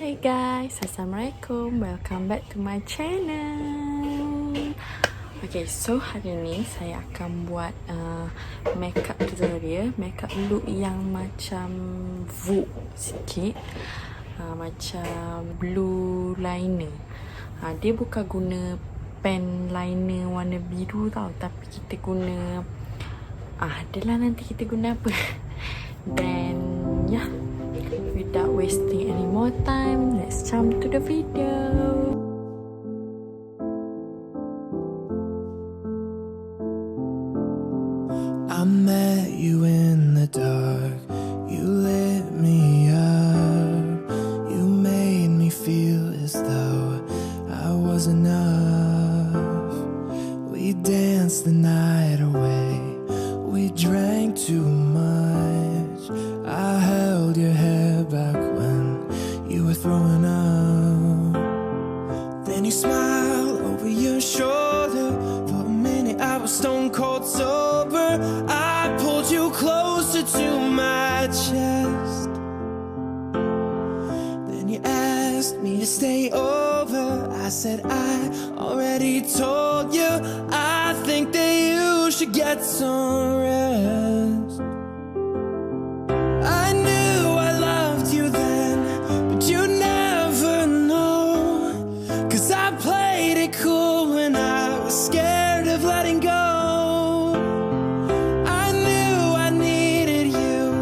Hey guys, Assalamualaikum. Welcome back to my channel. Okay, so hari ni saya akan buat makeup tutorial, makeup look yang macam Vogue sikit, macam blue liner. Dia bukan guna pen liner warna biru tau, tapi kita guna adalah nanti kita guna apa. Then yeah, without wasting any more time, let's jump to the video. I met you in the dark, you lit me up, you made me feel as though I was enough. We danced the night away, we drank too much. I held your hair back when you were throwing up. Then you smiled over your shoulder. For a minute I was stone cold sober. I pulled you closer to my chest. Then you asked me to stay over. I said I already told you. I think that you should get some rest. I knew I loved you then, but you never know. 'Cause I played it cool when I was scared of letting go. I knew I needed you,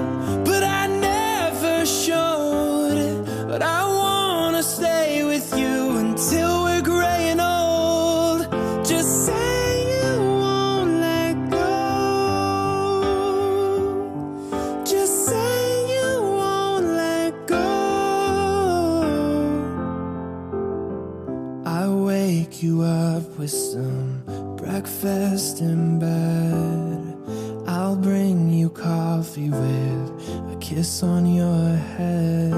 but I never showed it. But I wanna stay with you until we're gray and old. Just say you won't let go. Just say you won't let go. I wake you up with some breakfast in bed. I'll bring you coffee with a kiss on your head.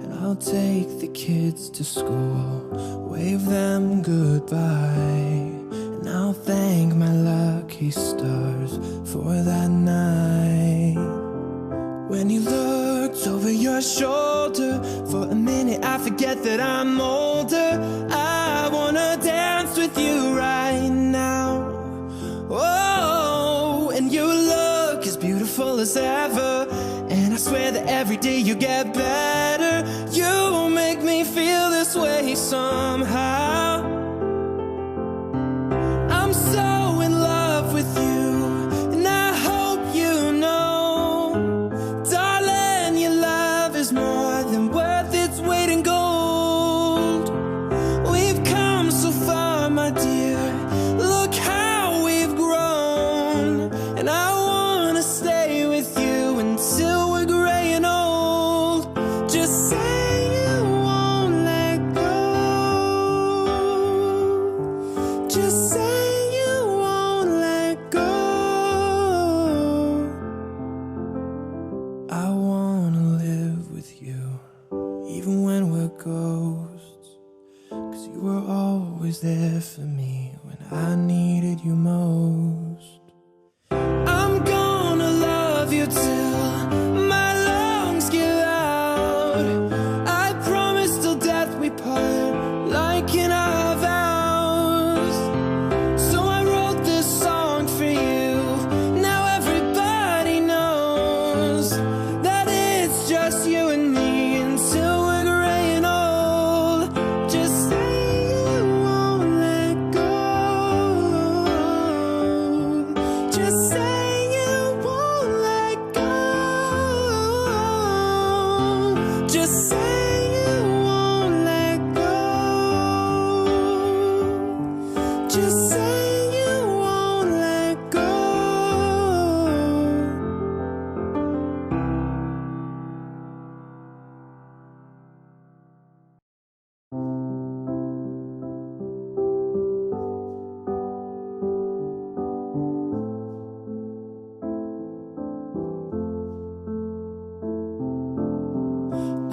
And I'll take the kids to school, wave them goodbye. And I'll thank my lucky stars for that night. When you looked over your shoulder, for a minute I forget that I'm older. I wanna dance with you right now. Oh, and you look as beautiful as ever. And I swear that every day you get better. You make me feel this way somehow. I'm so in love with you, and I hope you know, darling, your love is more than worth its weight in gold. We've come so far, my dear, look how we've grown. And I wanna stay with you until we're gray and old. Just say you won't let go. Just say you won't let go. I wanna live with you, even when we're ghosts. 'Cause you were always there for me when I needed you most. I'm gonna love you till my lungs give out. I promise till death we part, like in our vows. So I wrote this song for you. Now everybody knows that it's just you and me until we're gray and old. Just say you won't let go. Just say you won't let go. Just say you won't let go. Just say you won't let go.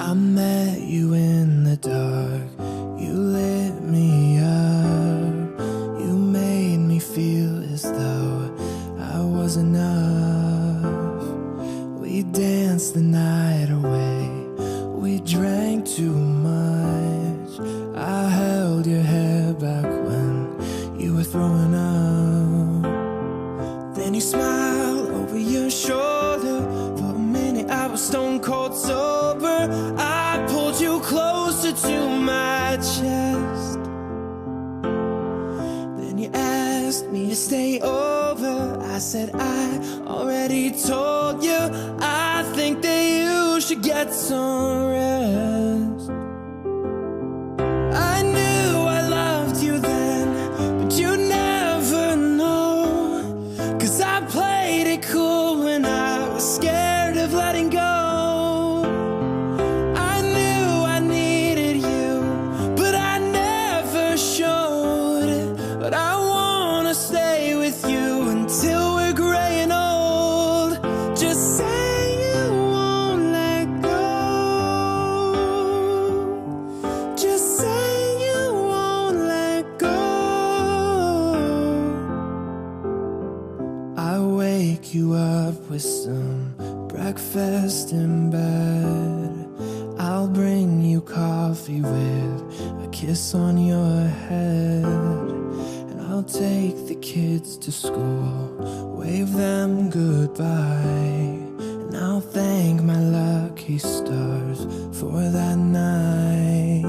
I met you in the dark, you lit me up, you made me feel as though I was enough. We danced the night away, we drank too said I already told you I think that you should get some rest. I knew I loved you then, but you never know, 'cause I played it cool when I was scared of letting go. I knew I needed you, but I never showed it. But I wanna stay with you until we're gray and old. Just say you won't let go. Just say you won't let go. I wake you up with some breakfast in bed. I'll bring you coffee with a kiss on your head. And I'll take the kids to school, wave them goodbye. And I'll thank my lucky stars for that night.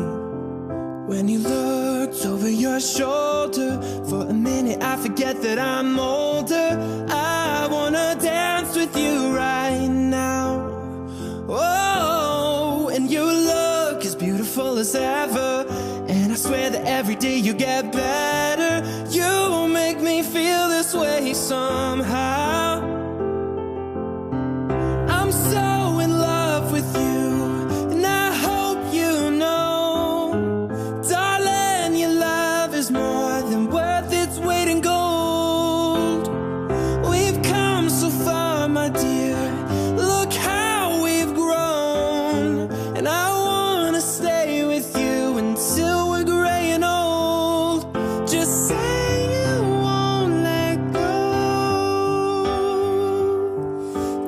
When you looked over your shoulder, for a minute I forget that I'm older. I wanna dance with you right now. Oh, and you look as beautiful as ever, and I swear that every day you get better. You make me feel this way somehow. I'm so in love with you, and I hope you know, darling, your love is more than worth its weight in gold. We've come so far, my dear, look how we've grown. And I wanna stay with you until we're gray and old. Just say you won't let go.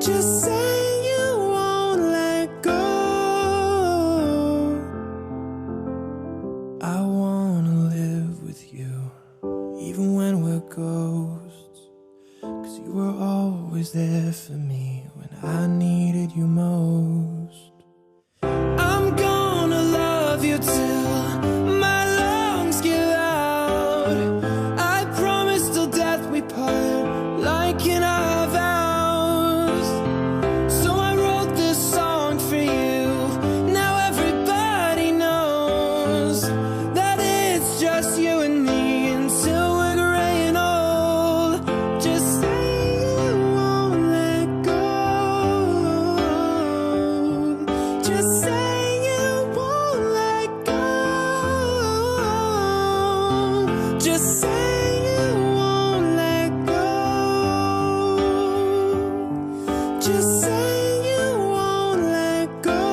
Just say you won't let go. I wanna live with you, even when we're ghosts, 'cause you were always there for me when I needed you most. I'm gonna love you till my lungs give out. I promise till death we part, like in our vows. So I wrote this song for you. Now everybody knows that it's just you and me until we're gray and old. Just say you won't let go. Just say you won't let go. Just say you won't let go. Just say you won't let go.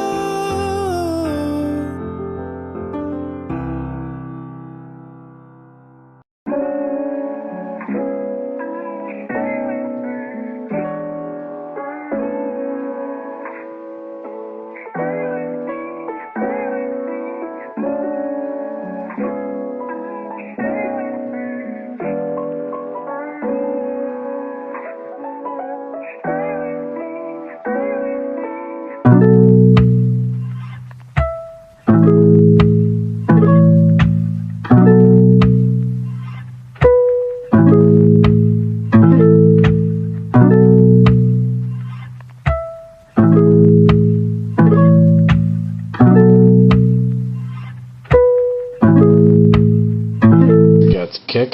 Got the kick.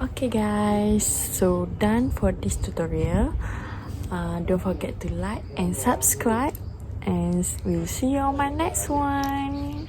Okay guys, so done for this tutorial. Don't forget to like and subscribe, and we'll see you on my next one.